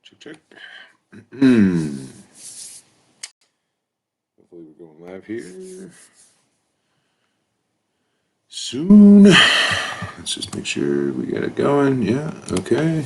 Check, check. Hopefully we're going live here soon. Let's just make sure we got it going. Yeah, okay.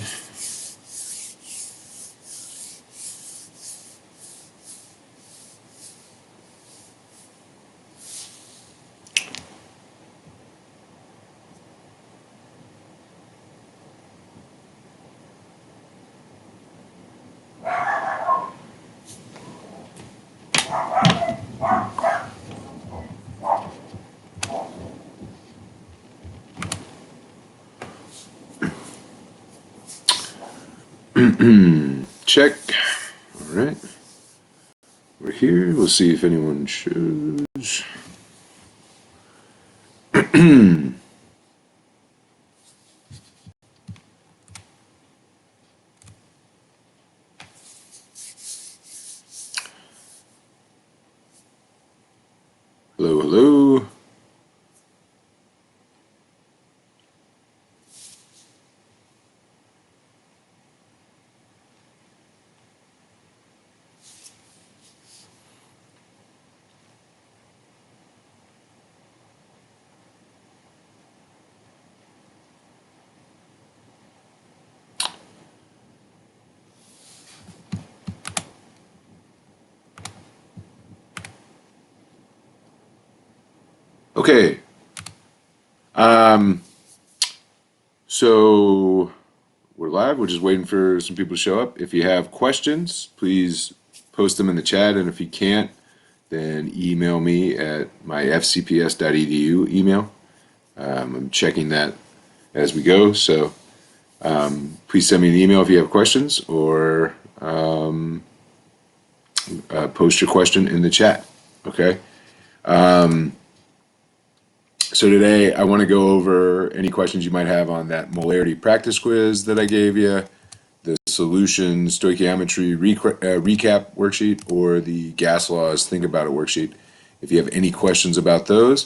Check. All right. We're here. We'll see if anyone shows. Hello, hello. Okay. So we're live. We're just waiting for some people to show up. If you have questions, please post them in the chat. And if you can't, then email me at my fcps.edu email. I'm checking that as we go. So please send me an email if you have questions, or post your question in the chat. Okay. So today I want to go over any questions you might have on that molarity practice quiz that I gave you, the solution stoichiometry recap worksheet, or the gas laws think about it worksheet. If you have any questions about those,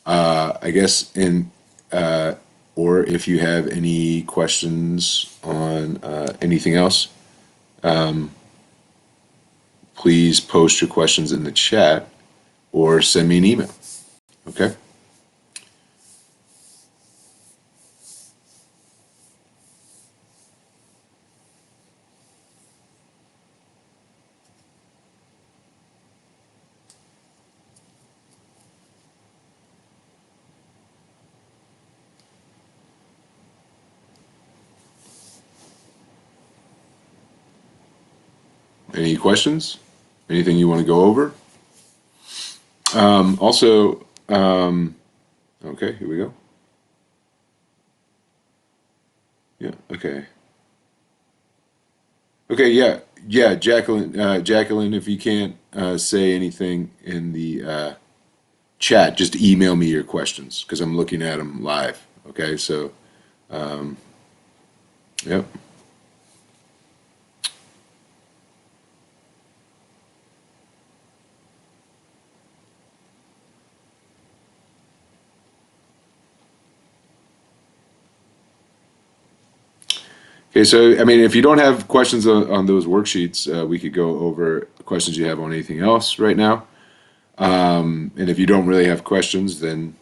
I guess or if you have any questions on anything else, please post your questions in the chat or send me an email. Okay. Any questions? Anything you want to go over? Also, okay, here we go. Yeah, okay. Okay, yeah, Jacqueline, if you can't say anything in the chat, just email me your questions because I'm looking at them live. Okay, so, yep. Okay, so I mean, if you don't have questions on those worksheets, we could go over questions you have on anything else right now. And if you don't really have questions, then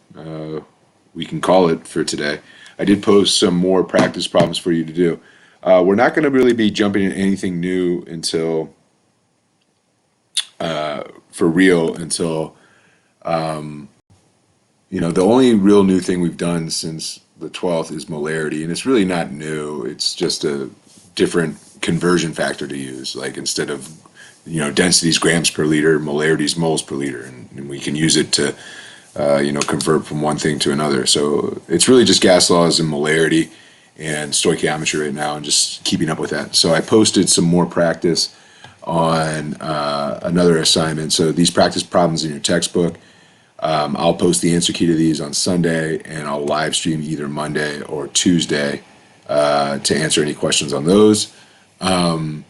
we can call it for today. I did post some more practice problems for you to do. We're not going to really be jumping in anything new until, for real, until, the only real new thing we've done since the 12th is molarity, and it's really not new. It's just a different conversion factor to use. Like instead of, densities grams per liter, molarity is moles per liter, and we can use it to, convert from one thing to another. So it's really just gas laws and molarity and stoichiometry right now, and just keeping up with that. So I posted some more practice on another assignment. So these practice problems in your textbook, I'll post the answer key to these on Sunday, and I'll live stream either Monday or Tuesday to answer any questions on those. I'm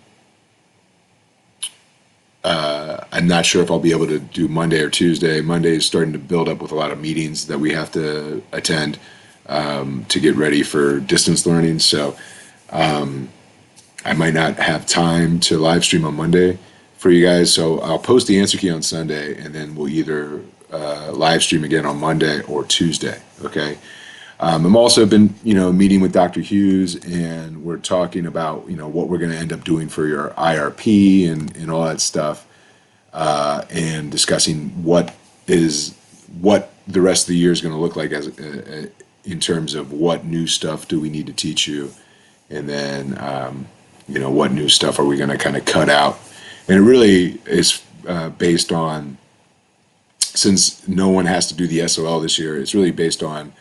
not sure if I'll be able to do Monday or Tuesday. Monday is starting to build up with a lot of meetings that we have to attend to get ready for distance learning. So I might not have time to live stream on Monday for you guys, so I'll post the answer key on Sunday, and then we'll either live stream again on Monday or Tuesday. Okay. I'm also been, meeting with Dr. Hughes, and we're talking about, what we're going to end up doing for your IRP and all that stuff, and discussing what the rest of the year is going to look like as in terms of what new stuff do we need to teach you, and then what new stuff are we going to kind of cut out, and it really is based on, since no one has to do the SOL this year, it's really based on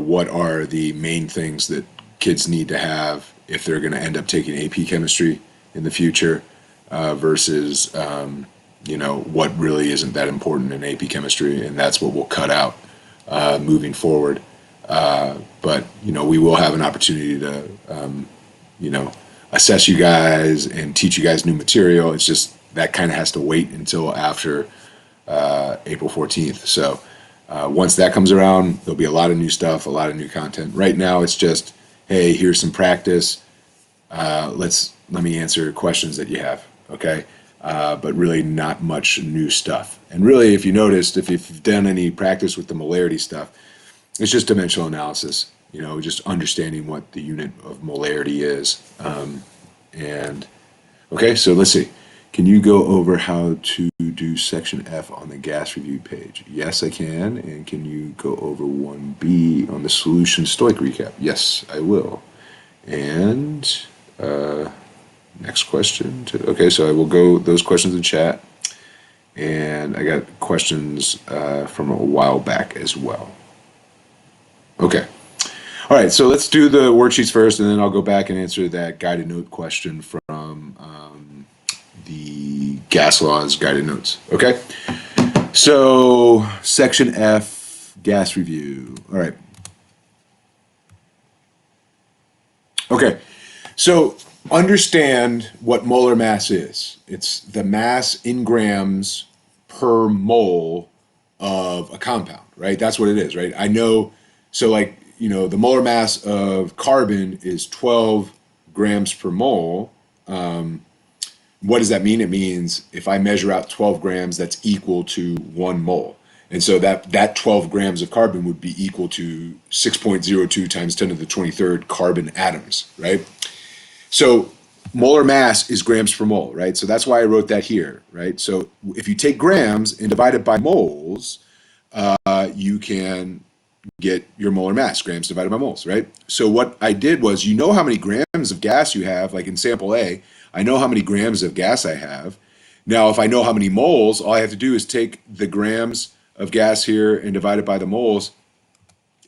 what are the main things that kids need to have if they're going to end up taking AP chemistry in the future, versus what really isn't that important in AP chemistry, and that's what we'll cut out moving forward. But we will have an opportunity to assess you guys and teach you guys new material. It's just that kind of has to wait until after April 14th. So once that comes around, there'll be a lot of new stuff, a lot of new content. Right now, it's just, hey, here's some practice. Let me answer questions that you have, okay? But really not much new stuff. And really, if you noticed, if you've done any practice with the molarity stuff, it's just dimensional analysis, just understanding what the unit of molarity is. And okay, so let's see. Can you go over how to do section F on the gas review page? Yes, I can. And can you go over 1B on the solution stoic recap? Yes, I will. And next question. Okay, so I will go those questions in chat. And I got questions from a while back as well. Okay. All right, so let's do the worksheets first, and then I'll go back and answer that guided note question from the gas laws guided notes. Okay, so section F, gas review. All right. Okay, so understand what molar mass is. It's the mass in grams per mole of a compound, right? That's what it is, right? I know, so like, the molar mass of carbon is 12 grams per mole. What does that mean? It means if I measure out 12 grams, that's equal to 1 mole. And so that 12 grams of carbon would be equal to 6.02 times 10 to the 23rd carbon atoms, right? So molar mass is grams per mole, right? So that's why I wrote that here, right? So if you take grams and divide it by moles, you can get your molar mass, grams divided by moles, right? So what I did was, how many grams of gas you have, like in sample A, I know how many grams of gas I have. Now, if I know how many moles, all I have to do is take the grams of gas here and divide it by the moles,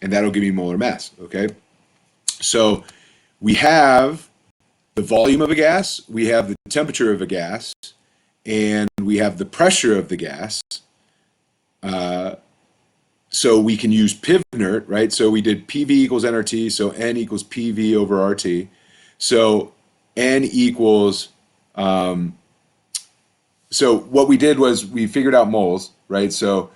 and that'll give me molar mass, okay? So we have the volume of a gas, we have the temperature of a gas, and we have the pressure of the gas. So we can use piv inert, right? So we did PV equals nRT, so N equals PV over RT. So N equals, so what we did was we figured out moles, right? So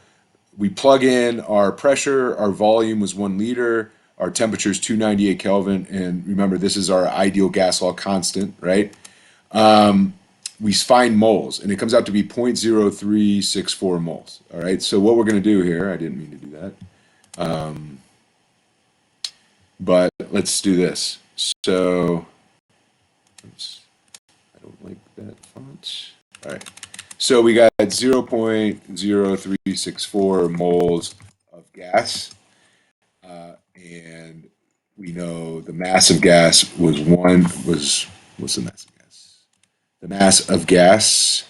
we plug in our pressure, our volume was 1 liter, our temperature is 298 Kelvin, and remember, this is our ideal gas law constant, right? We find moles, and it comes out to be 0.0364 moles, all right? So what we're going to do here, I didn't mean to do that, but let's do this. So, oops, I don't like that font. All right, so we got 0.0364 moles of gas, and we know the mass of gas what's the mass of gas? The mass of gas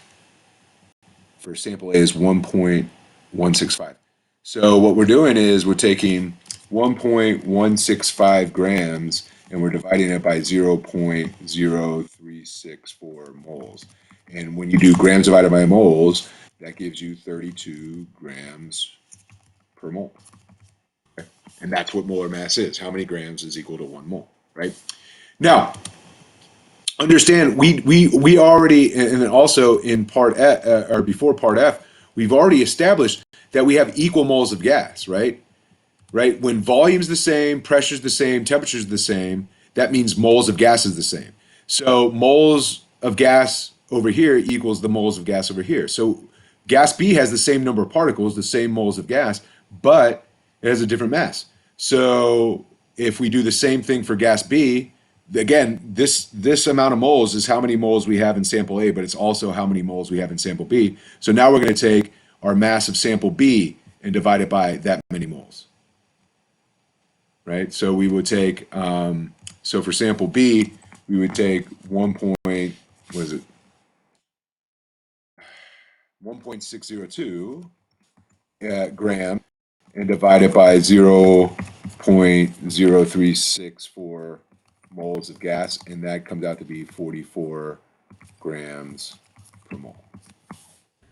for sample A is 1.165. So what we're doing is we're taking 1.165 grams and we're dividing it by 0.0364 moles. And when you do grams divided by moles, that gives you 32 grams per mole. Okay? And that's what molar mass is. How many grams is equal to 1 mole, right? Now, understand, we already, and also in part F, or before part F, we've already established that we have equal moles of gas, right? Right? When volume's the same, pressure's the same, temperature's the same, that means moles of gas is the same. So moles of gas over here equals the moles of gas over here. So gas B has the same number of particles, the same moles of gas, but it has a different mass. So if we do the same thing for gas B, again, this amount of moles is how many moles we have in sample A, but it's also how many moles we have in sample B. So now we're going to take our mass of sample B and divide it by that many moles, right? So we would take, so for sample B, we would take 1.602 gram and divide it by 0.0364 moles of gas, and that comes out to be 44 grams per mole.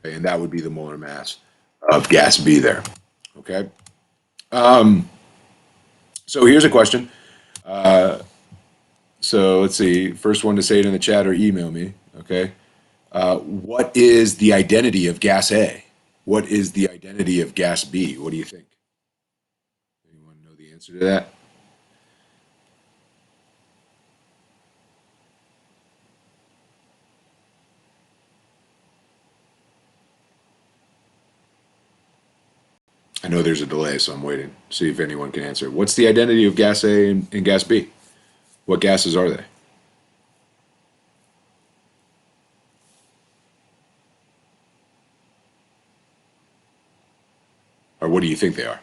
Okay, and that would be the molar mass of gas B there. Okay. So here's a question. So let's see. First one to say it in the chat or email me. Okay. What is the identity of gas A? What is the identity of gas B? What do you think? Anyone know the answer to that? I know there's a delay, so I'm waiting to see if anyone can answer. What's the identity of gas A and gas B? What gases are they? Or what do you think they are?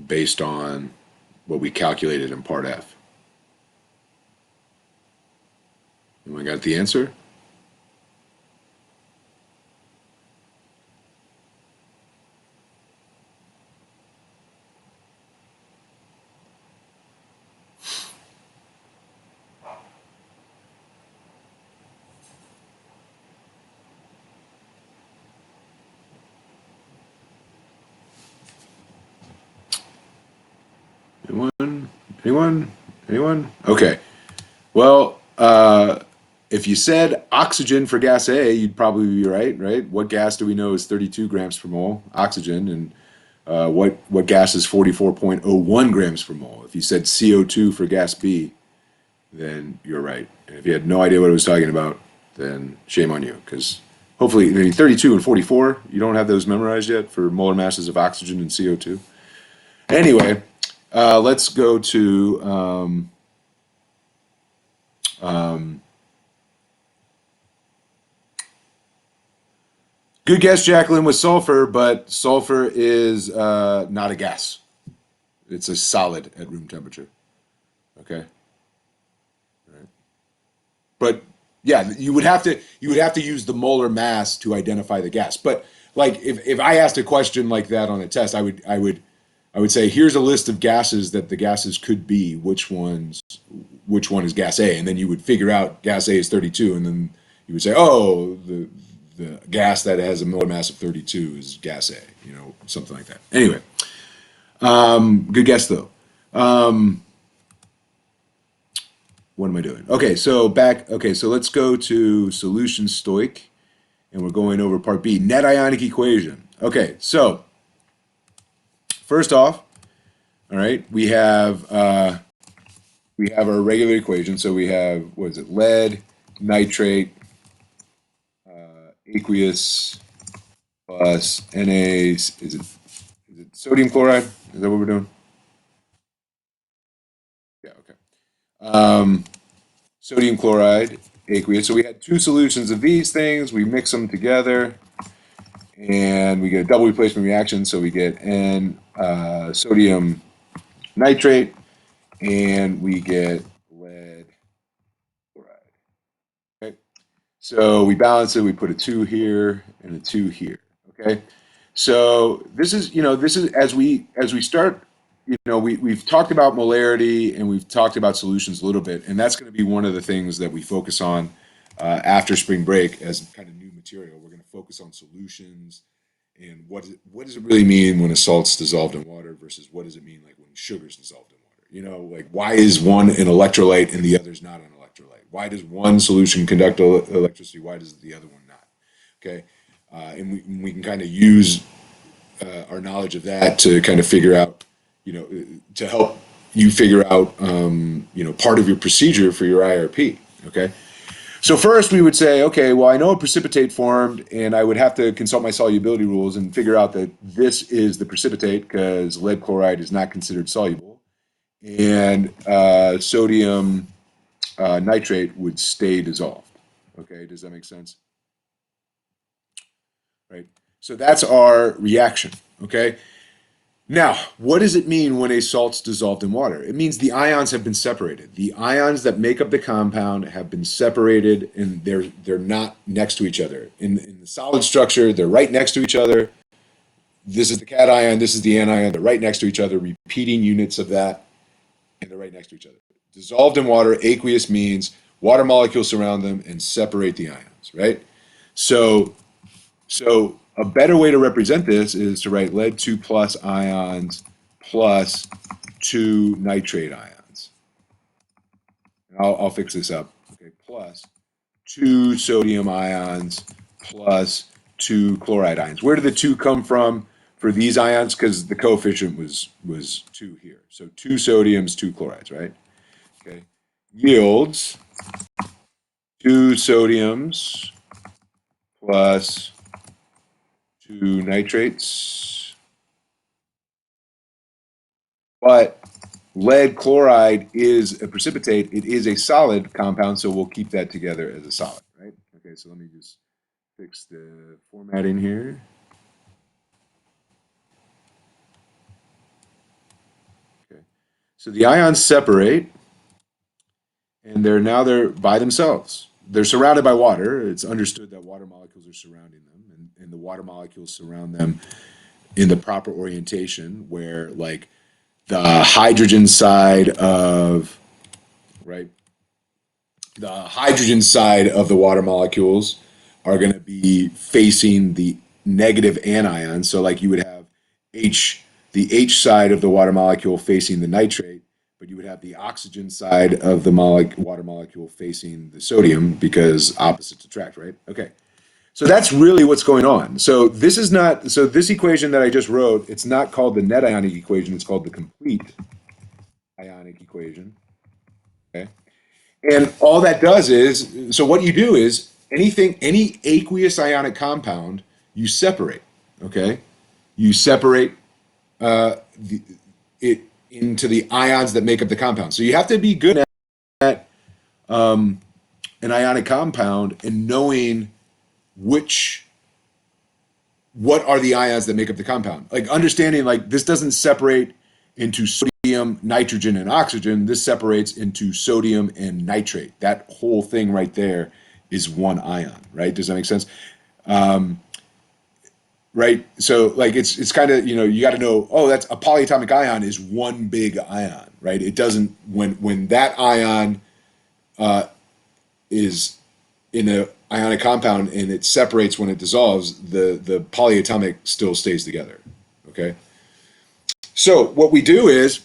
Based on what we calculated in part F. Anyone got the answer? Anyone? Anyone? Anyone? Okay. Well, if you said oxygen for gas A, you'd probably be right, right? What gas do we know is 32 grams per mole? Oxygen. And what gas is 44.01 grams per mole? If you said CO2 for gas B, then you're right. And if you had no idea what I was talking about, then shame on you, because hopefully, I mean, 32 and 44, you don't have those memorized yet for molar masses of oxygen and CO2. Anyway, let's go to good guess, Jacqueline, with sulfur, but sulfur is not a gas. It's a solid at room temperature. Okay. But yeah, you would have to use the molar mass to identify the gas. But like if I asked a question like that on a test, I would say here's a list of gases that the gases could be. Which one is gas A? And then you would figure out gas A is 32, and then you would say, oh, the gas that has a molar mass of 32 is gas A. Something like that. Anyway, good guess though. What am I doing? Okay, so back. Okay, so let's go to solution stoic, and we're going over part B, net ionic equation. Okay, so first off, all right, we have our regular equation. So we have, what is it? Lead, nitrate, aqueous plus Na. Is it sodium chloride? Is that what we're doing? Yeah. Okay. Sodium chloride, aqueous. So we had two solutions of these things. We mix them together, and we get a double replacement reaction. So we get sodium nitrate, and we get lead chloride. Okay. So we balance it. We put a 2 here and a 2 here. Okay. So this is as we start. We've talked about molarity and we've talked about solutions a little bit, and that's going to be one of the things that we focus on after spring break as kind of new material. We're going to focus on solutions and what does it really mean when a salt's dissolved in water versus what does it mean like when sugar's dissolved in water. Like why is one an electrolyte and the other's not an electrolyte? Why does one solution conduct electricity? Why does the other one not? Okay, and we can kind of use our knowledge of that to kind of figure out, to help you figure out, part of your procedure for your IRP. Okay. So first we would say, okay, well, I know a precipitate formed, and I would have to consult my solubility rules and figure out that this is the precipitate because lead chloride is not considered soluble, and sodium nitrate would stay dissolved. Okay, does that make sense? Right. So that's our reaction. Okay. Now, what does it mean when a salt's dissolved in water? It means the ions have been separated. The ions that make up the compound have been separated, and they're not next to each other. In the solid structure, they're right next to each other. This is the cation, this is the anion. They're right next to each other, repeating units of that, and they're right next to each other. Dissolved in water, aqueous means water molecules surround them and separate the ions, right? So so a better way to represent this is to write lead 2 plus ions plus 2 nitrate ions. And I'll fix this up. Okay, plus 2 sodium ions plus 2 chloride ions. Where did the 2 come from for these ions? Because the coefficient was 2 here. So 2 sodiums, 2 chlorides, right? Okay. Yields 2 sodiums plus 2 nitrates. But lead chloride is a precipitate. It is a solid compound, so we'll keep that together as a solid, right? Okay, so let me just fix the formatting here. Okay, so the ions separate, and they're by themselves. They're surrounded by water. It's understood that water molecules are surrounding them, and the water molecules surround them in the proper orientation, where like the hydrogen side of right the hydrogen side of the water molecules are going to be facing the negative anion. So like you would have the H side of the water molecule facing the nitrate, but you would have the oxygen side of the water molecule facing the sodium because opposites attract, right? Okay. So that's really what's going on. So this equation that I just wrote, it's not called the net ionic equation, it's called the complete ionic equation. Okay. And all that does is, so what you do is any aqueous ionic compound, you separate, okay? You separate it into the ions that make up the compound. So you have to be good at an ionic compound and knowing which, what are the ions that make up the compound. Like understanding like this doesn't separate into sodium, nitrogen, and oxygen. This separates into sodium and nitrate. That whole thing right there is one ion, right? Does that make sense? Right. So like it's kind of you got to know. Oh, that's a polyatomic ion is one big ion, right? It doesn't when that ion is in a ionic compound and it separates when it dissolves. The polyatomic still stays together. Okay. So what we do is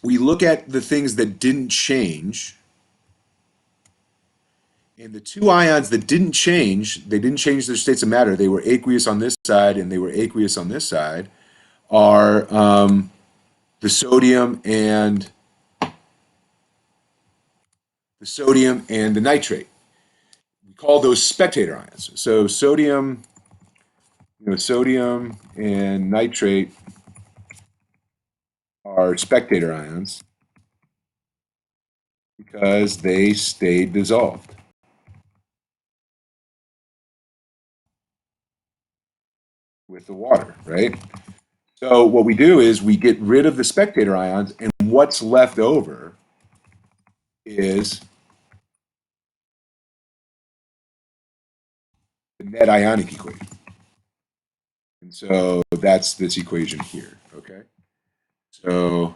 we look at the things that didn't change, and the two ions that didn't change, they didn't change their states of matter. They were aqueous on this side and they were aqueous on this side, are the sodium and the nitrate. We call those spectator ions. So sodium and nitrate are spectator ions because they stayed dissolved with the water, right? So what we do is we get rid of the spectator ions, and what's left over is the net ionic equation. And so that's this equation here, okay? So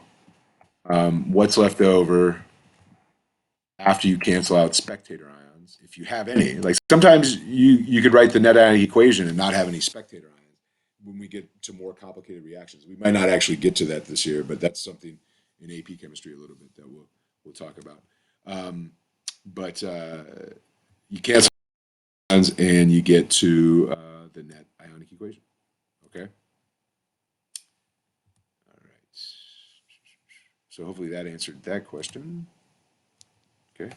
what's left over after you cancel out spectator ions, if you have any, like sometimes you could write the net ionic equation and not have any spectator ions when we get to more complicated reactions. We might not actually get to that this year, but that's something in AP chemistry a little bit that we'll talk about. But you cancel ions and you get to the net ionic equation. Okay. All right. So hopefully that answered that question. Okay.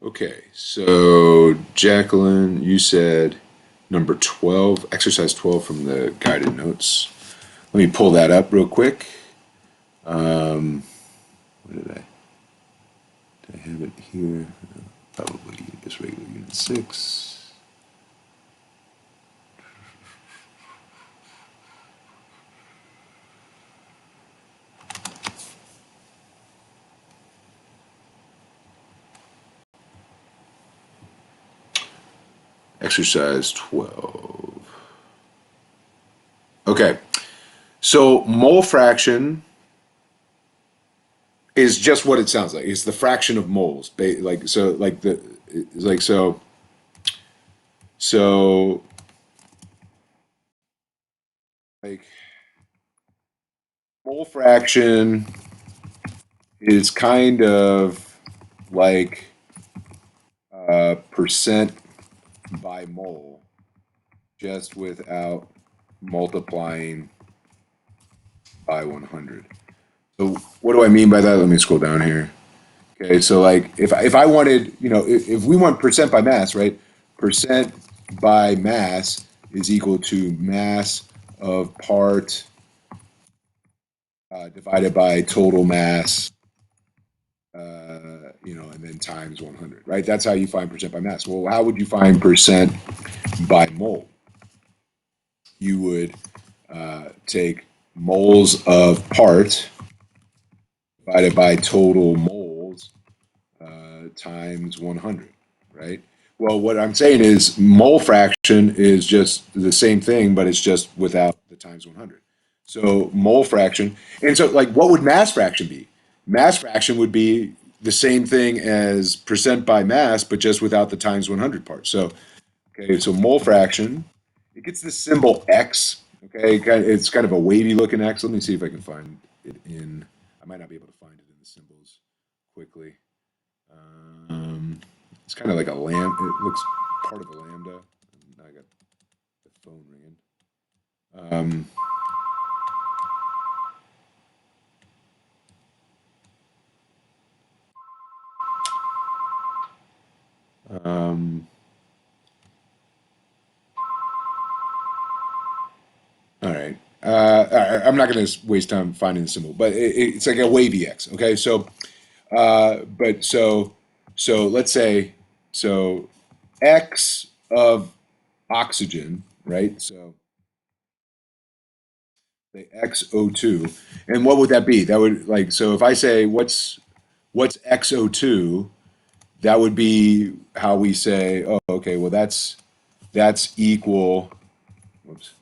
Okay, so Jacqueline, you said number 12, exercise 12 from the guided notes. Let me pull that up real quick. What did I have it here? Probably just regular unit 6. Exercise 12. Okay, so mole fraction is just what it sounds like. It's the fraction of moles. Like so, like the like so. So like mole fraction is kind of like percent by mole, just without multiplying by 100. So what do I mean by that? Let me scroll down here. Okay, so like if I wanted, if we want percent by mass, right? Percent by mass is equal to mass of part divided by total mass, and then times 100, right? That's how you find percent by mass. Well, how would you find percent by mole? You would take moles of part divided by total moles times 100, right? Well, what I'm saying is mole fraction is just the same thing, but it's just without the times 100. So mole fraction, and so like what would mass fraction be? Mass fraction would be the same thing as percent by mass, but just without the times 100 part. So, okay, so mole fraction, it gets this symbol X. Okay, it's kind of a wavy looking X. Let me see if I can find it in. I might not be able to find it in the symbols quickly. It's kind of like a lamb. It looks part of a lambda. Now I got the phone ringing. Um, um, all right. I'm not going to waste time finding the symbol, but it's like a wavy X. Okay, so but so let's say so X of oxygen, right? So the XO2, and what would that be? That would like so if I say what's XO2, that would be how we say, oh, okay, well that's equal. Whoops.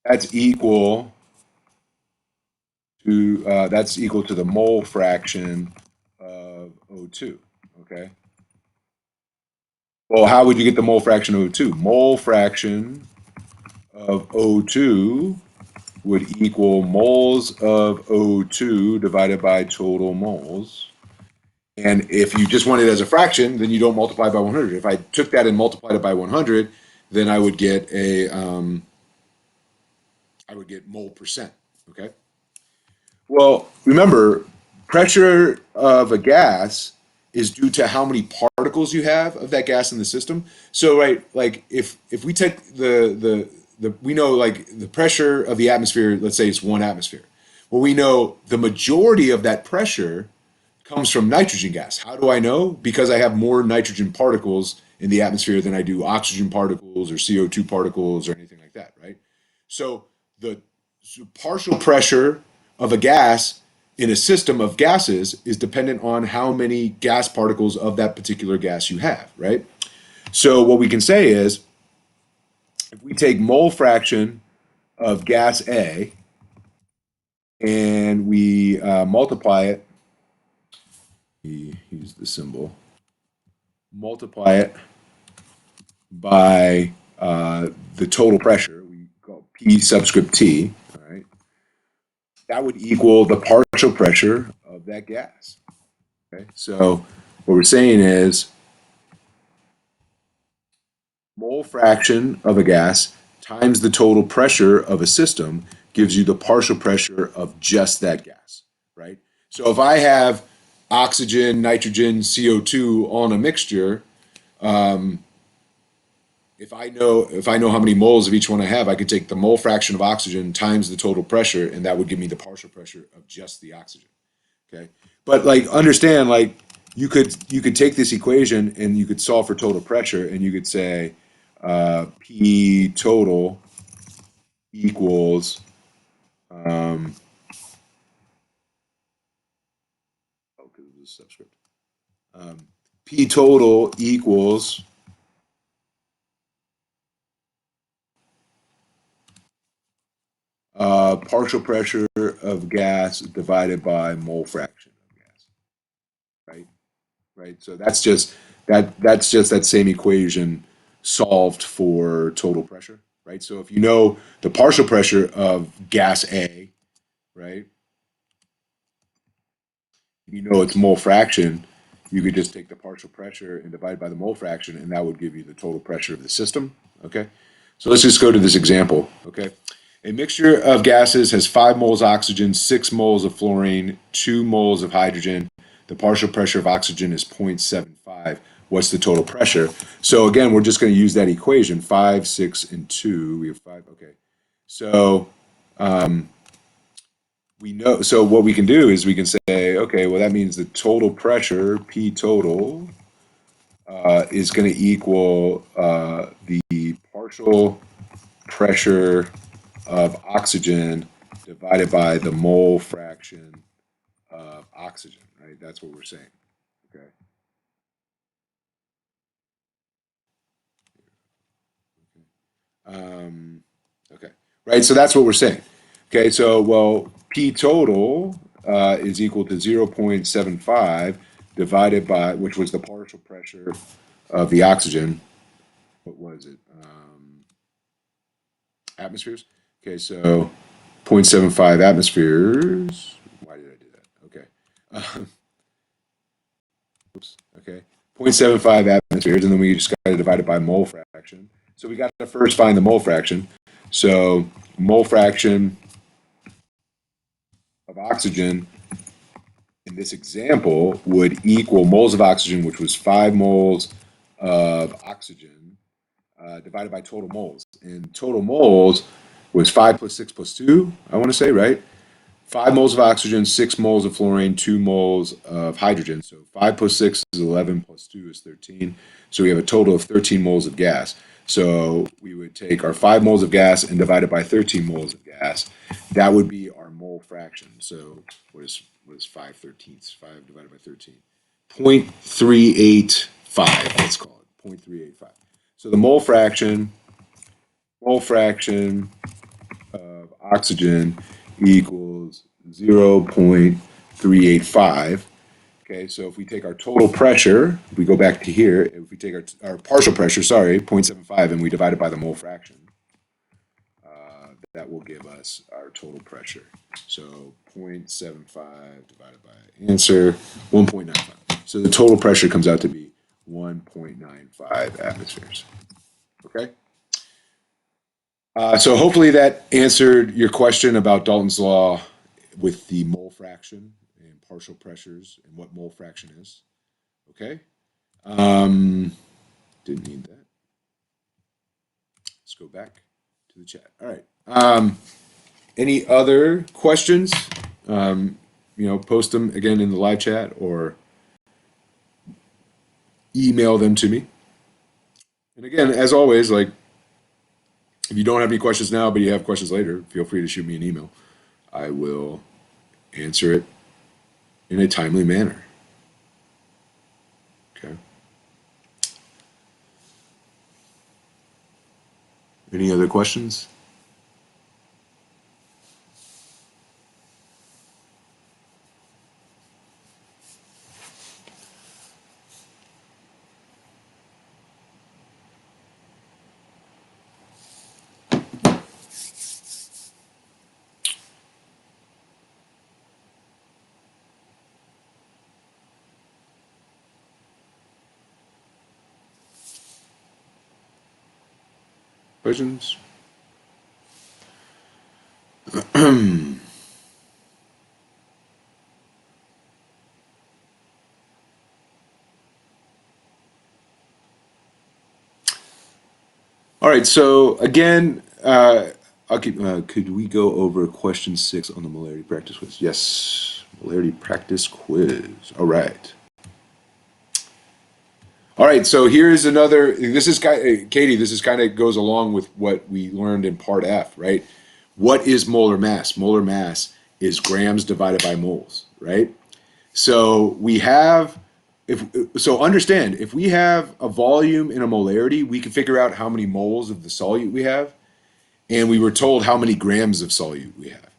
That's equal that's equal to the mole fraction of O2. Okay. Well, how would you get the mole fraction of O2? Mole fraction of O2 would equal moles of O2 divided by total moles. And if you just want it as a fraction, then you don't multiply by 100. If I took that and multiplied it by 100, then I would get mole percent. Okay. Well, remember, pressure of a gas is due to how many particles you have of that gas in the system. So, right, like if we take the we know like the pressure of the atmosphere, let's say it's 1 atmosphere. Well, we know the majority of that pressure comes from nitrogen gas. How do I know? Because I have more nitrogen particles in the atmosphere than I do oxygen particles or CO2 particles or anything like that, right? So the partial pressure of a gas in a system of gases is dependent on how many gas particles of that particular gas you have, right? So what we can say is if we take mole fraction of gas A and we multiply it, we use the symbol, multiply it by the total pressure, we call P subscript T, all right? that would equal the partial pressure of that gas. Okay, so what we're saying is mole fraction of a gas times the total pressure of a system gives you the partial pressure of just that gas, right? So if I have oxygen, nitrogen, CO2 on a mixture, if I know how many moles of each one I have, I could take the mole fraction of oxygen times the total pressure, and that would give me the partial pressure of just the oxygen. Okay, but like understand, like you could take this equation and you could solve for total pressure, and you could say P total equals oh, because it was a subscript. Um, P total equals partial pressure of gas divided by mole fraction of gas, right? Right. So that's just that same equation solved for total pressure, right? So if you know the partial pressure of gas A, right? You know its mole fraction, you could just take the partial pressure and divide by the mole fraction, and that would give you the total pressure of the system. Okay. So let's just go to this example. Okay. A mixture of gases has 5 moles oxygen, 6 moles of fluorine, 2 moles of hydrogen. The partial pressure of oxygen is 0.75. What's the total pressure? So again, we're just going to use that equation, 5, 6, and 2. We have 5. Okay. So we know, so what we can do is we can say, okay, well, that means the total pressure, P total, is going to equal the partial pressure of oxygen divided by the mole fraction of oxygen, right? That's what we're saying. Okay. Okay. Right. So that's what we're saying. Okay. So, well, P total is equal to 0.75 divided by, which was the partial pressure of the oxygen. What was it? Atmospheres. Okay. So 0.75 atmospheres. Why did I do that? Okay. Oops. Okay. 0.75 atmospheres, and then we just got to divide it by mole fraction. So we got to first find the mole fraction. So mole fraction of oxygen in this example would equal moles of oxygen, which was 5 moles of oxygen divided by total moles. And total moles was 5 plus 6 plus 2, I want to say, right? 5 moles of oxygen, 6 moles of fluorine, 2 moles of hydrogen. So 5 plus 6 is 11, plus 2 is 13. So we have a total of 13 moles of gas. So we would take our 5 moles of gas and divide it by 13 moles of gas. That would be our mole fraction. So what is 5 thirteenths? 5 divided by 13. 0.385, let's call it. 0.385. So the mole fraction of oxygen equals 0.385. Okay, so if we take our total pressure, if we go back to here, if we take our partial pressure, sorry, 0.75, and we divide it by the mole fraction, that will give us our total pressure. So 0.75 divided by answer, 1.95. So the total pressure comes out to be 1.95 atmospheres. Okay? So hopefully that answered your question about Dalton's law with the mole fraction and partial pressures and what mole fraction is. Okay. Um, didn't need that. Let's go back to the chat. All right. Any other questions? Post them again in the live chat or email them to me. And again, as always, like if you don't have any questions now, but you have questions later, feel free to shoot me an email. I will answer it in a timely manner. Okay. Any other questions? Questions? All right, so again, I'll keep. Could we go over question 6 on the molarity practice quiz? Yes, molarity practice quiz. All right. All right, so here's another. This is Katie. This is kind of goes along with what we learned in part F, right? What is molar mass? Molar mass is grams divided by moles, right? So we have, if so, understand if we have a volume and a molarity, we can figure out how many moles of the solute we have, and we were told how many grams of solute we have.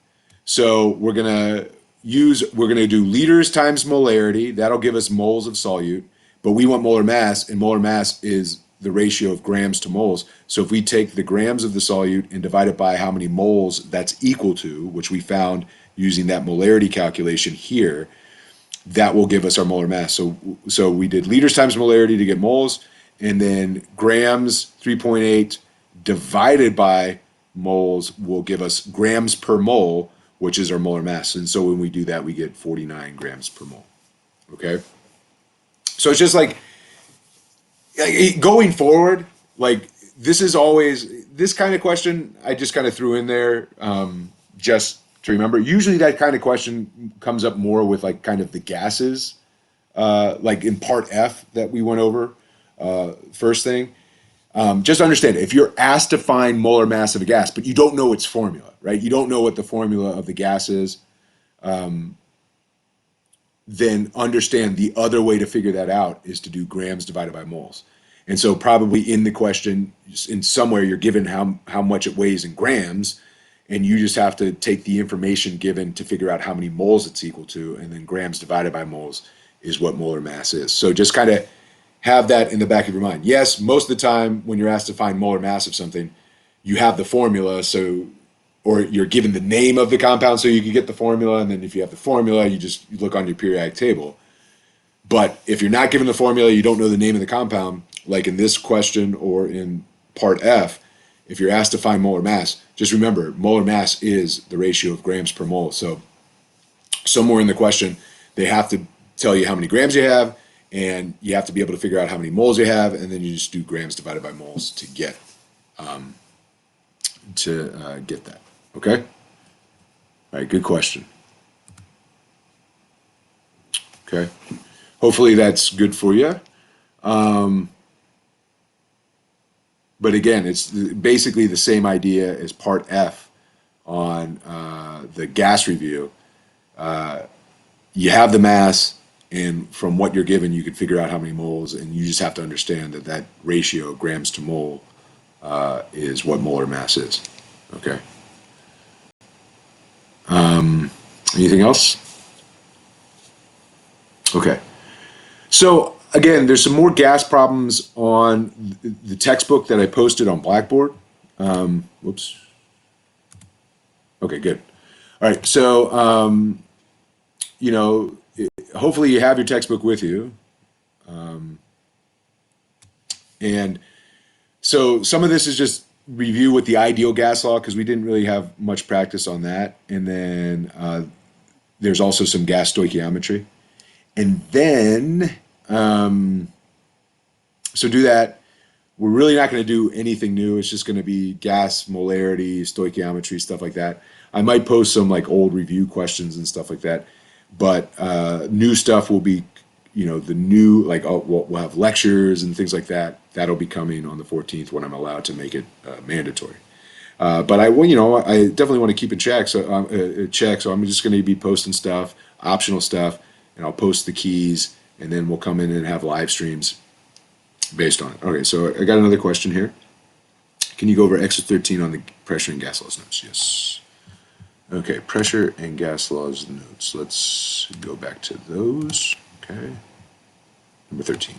So we're gonna do liters times molarity. That'll give us moles of solute, but we want molar mass, and molar mass is the ratio of grams to moles. So if we take the grams of the solute and divide it by how many moles that's equal to, which we found using that molarity calculation here, that will give us our molar mass. So we did liters times molarity to get moles, and then grams 3.8 divided by moles will give us grams per mole, which is our molar mass. And so when we do that, we get 49 grams per mole. Okay? So it's just like going forward, like this is always this kind of question I just kind of threw in there just to remember. Usually that kind of question comes up more with like kind of the gases, like in part F that we went over first thing. Just understand, if you're asked to find molar mass of a gas, but you don't know its formula, right? You don't know what the formula of the gas is, then understand the other way to figure that out is to do grams divided by moles. And so probably in the question, in somewhere you're given how much it weighs in grams, and you just have to take the information given to figure out how many moles it's equal to, and then grams divided by moles is what molar mass is. So just kind of have that in the back of your mind. Yes, most of the time when you're asked to find molar mass of something, you have the formula, so or you're given the name of the compound so you can get the formula, and then if you have the formula, you look on your periodic table. But if you're not given the formula, you don't know the name of the compound, like in this question or in part F, if you're asked to find molar mass, just remember molar mass is the ratio of grams per mole. So somewhere in the question, they have to tell you how many grams you have, and you have to be able to figure out how many moles you have, and then you just do grams divided by moles to get that. Okay? All right, good question. Okay. Hopefully that's good for you. But again, it's basically the same idea as part F on the gas review. You have the mass, and from what you're given, you can figure out how many moles, and you just have to understand that that ratio of grams to mole is what molar mass is. Okay. Anything else? Okay. So again, there's some more gas problems on the textbook that I posted on Blackboard. Whoops. Okay, good. All right. So, hopefully you have your textbook with you. And so some of this is just review with the ideal gas law because we didn't really have much practice on that. And then there's also some gas stoichiometry. And then, so do that. We're really not going to do anything new. It's just going to be gas, molarity, stoichiometry, stuff like that. I might post some like old review questions and stuff like that. But new stuff will be, the new, like we'll have lectures and things like that. That'll be coming on the 14th when I'm allowed to make it mandatory. But I definitely want to keep in check. So I'm just going to be posting stuff, optional stuff, and I'll post the keys, and then we'll come in and have live streams based on it. Okay, so I got another question here. Can you go over exercise 13 on the pressure and gas laws notes? Yes. Okay, pressure and gas laws notes. Let's go back to those. Okay. Number 13.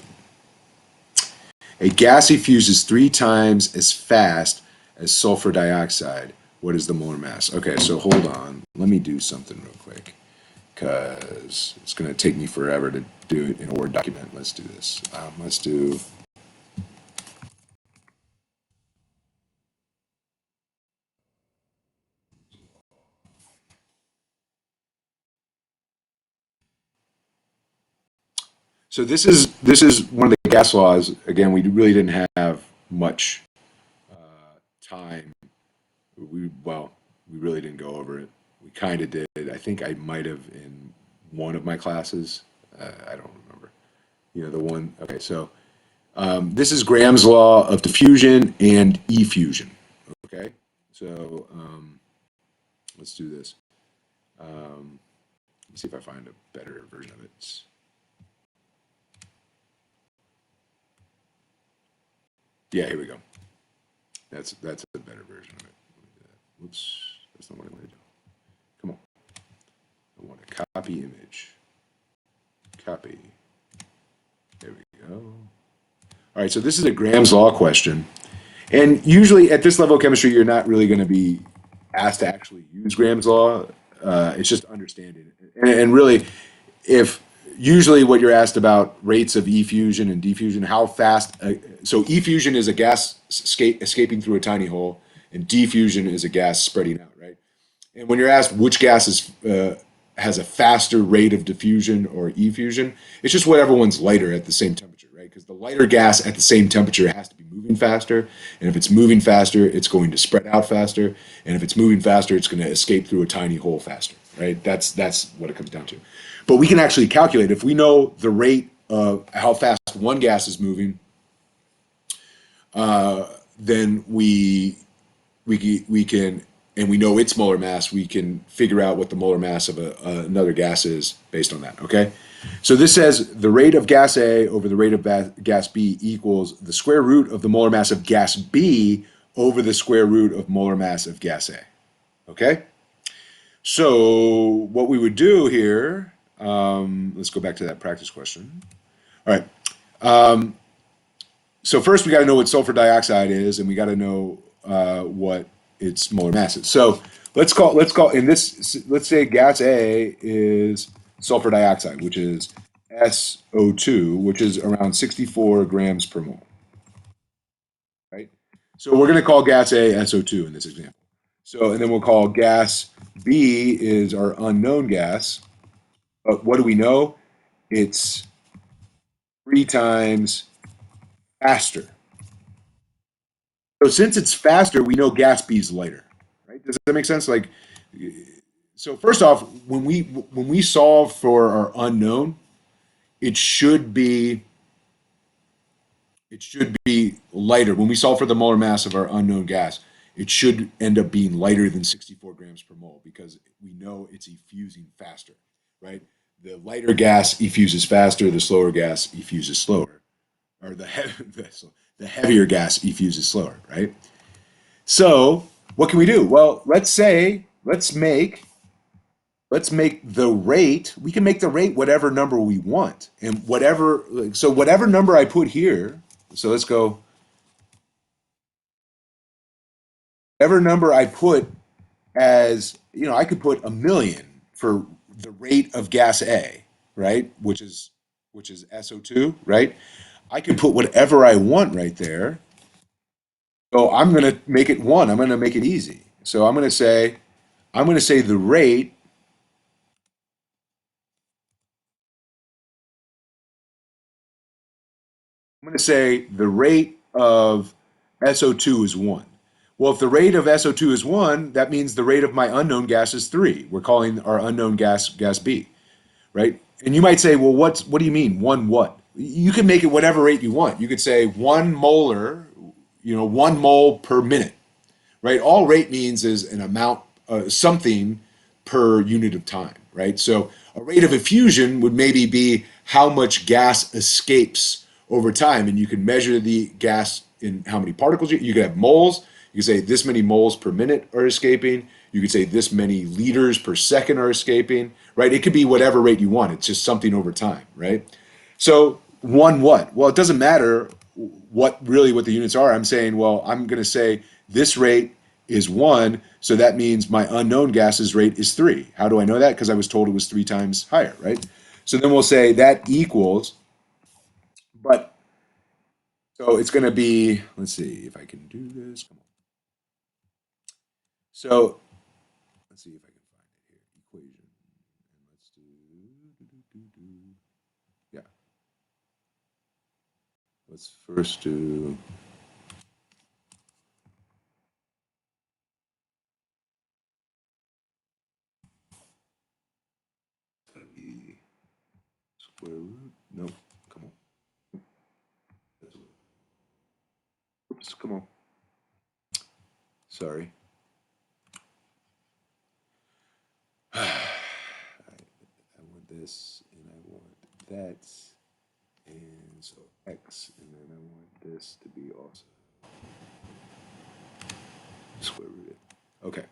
A gas effuses 3 times as fast as sulfur dioxide. What is the molar mass? Okay, so hold on. Let me do something real quick because it's going to take me forever to do it in a Word document. Let's do this. Let's do... So this is one of the gas laws. Again, we really didn't have much time. We really didn't go over it. We kind of did. I think I might have in one of my classes. I don't remember. The one. Okay, so this is Graham's law of diffusion and effusion. Okay, so let's do this. Let me see if I find a better version of it. Yeah, here we go. That's a better version of it. Whoops, that's not what I want to do. Come on. I want to copy image. Copy. There we go. All right, so this is a Graham's law question. And usually at this level of chemistry, you're not really going to be asked to actually use Graham's law. It's just understanding it. And really, if usually what you're asked about rates of effusion and diffusion, how fast. So effusion is a gas escaping through a tiny hole, and diffusion is a gas spreading out, right? And when you're asked which gas has a faster rate of diffusion or effusion, it's just whatever one's lighter at the same temperature, right? Because the lighter gas at the same temperature has to be moving faster. And if it's moving faster, it's going to spread out faster. And if it's moving faster, it's going to escape through a tiny hole faster, right? That's what it comes down to. But we can actually calculate if we know the rate of how fast one gas is moving, then we can, and we know its molar mass, we can figure out what the molar mass of another gas is based on that, okay? So this says the rate of gas A over the rate of gas B equals the square root of the molar mass of gas B over the square root of molar mass of gas A, okay? So what we would do here, let's go back to that practice question. All right. So first we got to know what sulfur dioxide is, and we got to know what its molar mass is. So let's say gas A is sulfur dioxide, which is SO2, which is around 64 grams per mole, right? So we're going to call gas A SO2 in this example. So, and then we'll call gas B is our unknown gas. But what do we know? It's 3 times faster. So since it's faster, we know gas B is lighter, right? Does that make sense? Like, so first off, when we solve for our unknown, it should be it should be lighter. When we solve for the molar mass of our unknown gas, it should end up being lighter than 64 grams per mole because we know it's effusing faster, right? The lighter gas effuses faster, the slower gas effuses slower, or the heavier gas effuses slower, right? So what can we do? Well, let's make the rate. We can make the rate whatever number we want, and whatever number I put here. So let's go. Whatever number I put as I could put 1,000,000 for the rate of gas A, right? Which is SO2, right? I could put whatever I want right there. So I'm going to make it one. I'm going to make it easy. So I'm going to say the rate. I'm going to say the rate of SO2 is 1. Well, if the rate of SO2 is 1, that means the rate of my unknown gas is 3. We're calling our unknown gas gas B, right? And you might say, well, what do you mean 1 what? You can make it whatever rate you want. You could say 1 molar, 1 mole per minute, right? All rate means is an amount, something per unit of time, right? So a rate of effusion would maybe be how much gas escapes over time, and you can measure the gas in how many particles you could have moles. You could say this many moles per minute are escaping. You could say this many liters per second are escaping, right? It could be whatever rate you want. It's just something over time, right? So 1 what? Well, it doesn't matter what the units are. I'm saying, well, I'm going to say this rate is 1, so that means my unknown gas's rate is 3. How do I know that? Because I was told it was 3 times higher, right? So then we'll say that equals, but so it's going to be, let's see if I can do this. Come on. So let's see if I can find it here. Equation. And let's do, yeah. let's first do. Square root? Nope. Come on. Oops, come on. Sorry. I want this and I want that. And so x, and then I want this to be also square root. Okay.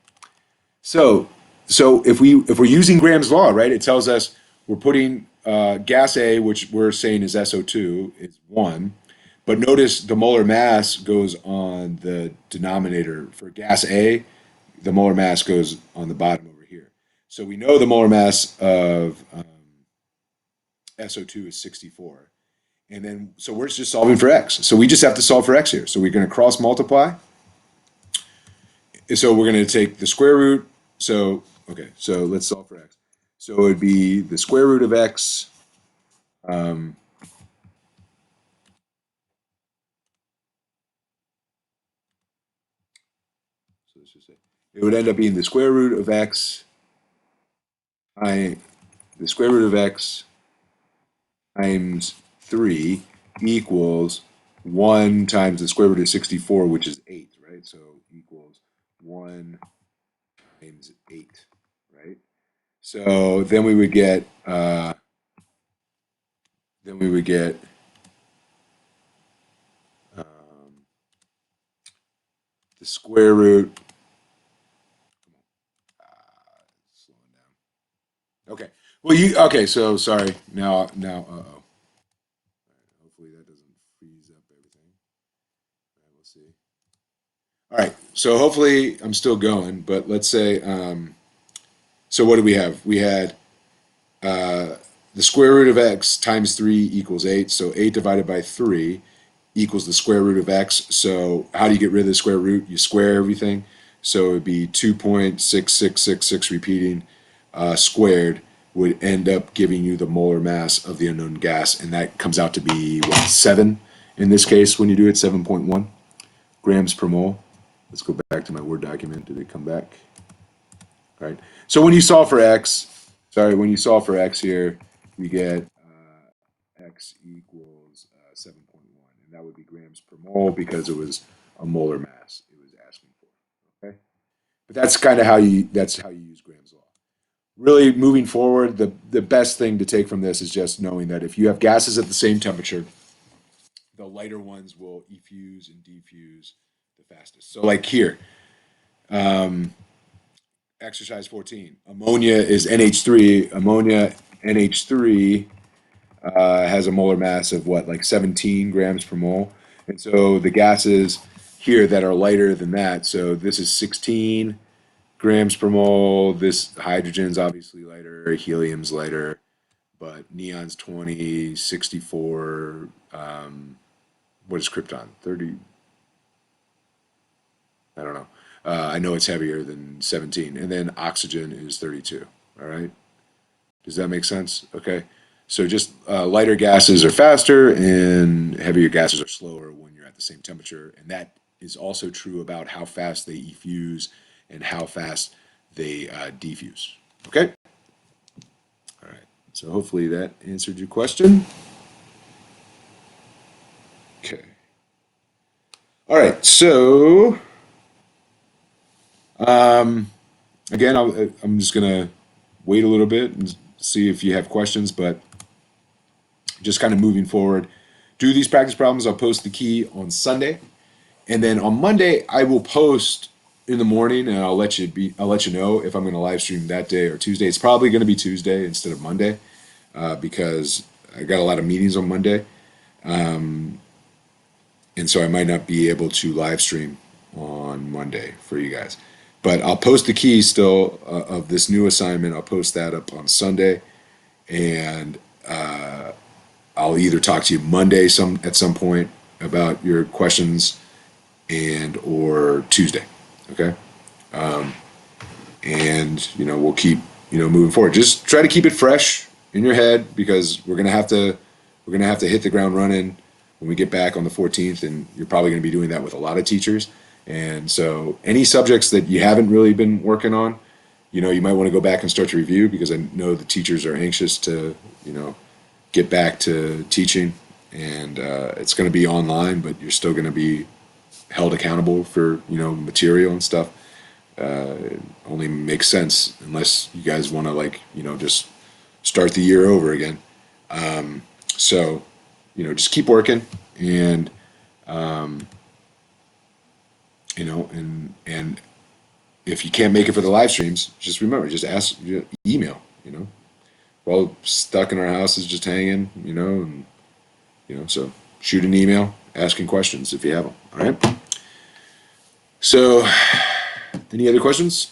So if we're using Graham's law, right, it tells us we're putting gas A, which we're saying is SO2, is 1. But notice the molar mass goes on the denominator. For gas A, the molar mass goes on the bottom over here. So we know the molar mass of SO2 is 64. And then, so we're just solving for x. So we just have to solve for x here. So we're going to cross multiply. So we're going to take the square root. So, okay, so let's solve for x. So it would be the square root of x. So let's just say it would end up being the square root of x. The square root of x times 3 equals 1 times the square root of 64, which is 8, right? So equals 1 times 8, right? So then we would get the square root. Slowing down. Okay. Well, okay. So sorry. Now. Uh-oh. Hopefully that doesn't freeze up everything. All right, we'll see. All right. So hopefully I'm still going, but let's say. So what do we have? We had the square root of x times 3 equals 8. So 8 divided by 3 equals the square root of x. So how do you get rid of the square root? You square everything. So it would be 2.6666 repeating squared would end up giving you the molar mass of the unknown gas. And that comes out to be, what, 7 in this case when you do it, 7.1 grams per mole. Let's go back to my Word document. Did it come back? All right. So when you solve for x, when you solve for x here, you get x equals 7.1, and that would be grams per mole because it was a molar mass it was asking for. Okay, but that's kind of how you use Graham's law. Really, moving forward, the best thing to take from this is just knowing that if you have gases at the same temperature, the lighter ones will effuse and diffuse the fastest. So, like here, exercise 14, ammonia is NH3. Ammonia NH3 has a molar mass of what, like 17 grams per mole. And so the gases here that are lighter than that, so this is 16 grams per mole. This hydrogen's obviously lighter, helium's lighter, but neon's 20, 64. What is krypton? 30. I don't know. I know it's heavier than 17. And then oxygen is 32. All right. Does that make sense? Okay. So just lighter gases are faster and heavier gases are slower when you're at the same temperature. And that is also true about how fast they effuse and how fast they diffuse. Okay? All right. So hopefully that answered your question. Okay. All right. So again, I'm just going to wait a little bit and see if you have questions, but just kind of moving forward. Do these practice problems. I'll post the key on Sunday. And then on Monday, I will post in the morning, and I'll let you know if I'm going to live stream that day or Tuesday. It's probably going to be Tuesday instead of Monday because I got a lot of meetings on Monday, and so I might not be able to live stream on Monday for you guys. But I'll post the key still of this new assignment. I'll post that up on Sunday, and I'll either talk to you Monday at some point about your questions and or Tuesday. Okay. And we'll keep moving forward. Just try to keep it fresh in your head because we're gonna have to hit the ground running when we get back on the 14th, and you're probably going to be doing that with a lot of teachers. And so any subjects that you haven't really been working on, you might want to go back and start to review, because I know the teachers are anxious to, get back to teaching. And it's going to be online, but you're still going to be held accountable for, material and stuff. It only makes sense unless you guys want to, like, just start the year over again. So, just keep working, and, and if you can't make it for the live streams, just remember, just ask, email, We're all stuck in our houses, just hanging, and, so shoot an email asking questions if you have them. All right. So, any other questions?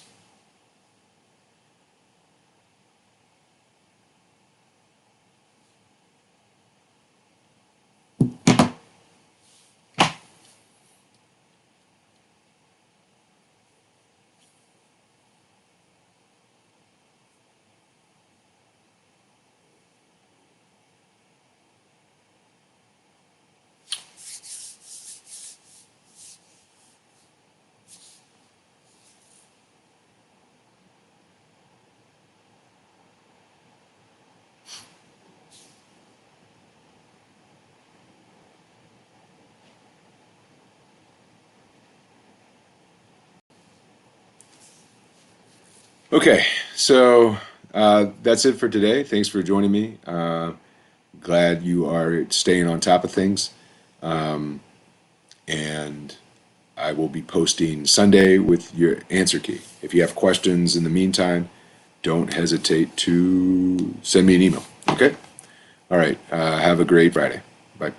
Okay, so that's it for today. Thanks for joining me. Glad you are staying on top of things. And I will be posting Sunday with your answer key. If you have questions in the meantime, don't hesitate to send me an email. Okay? All right. Have a great Friday. Bye.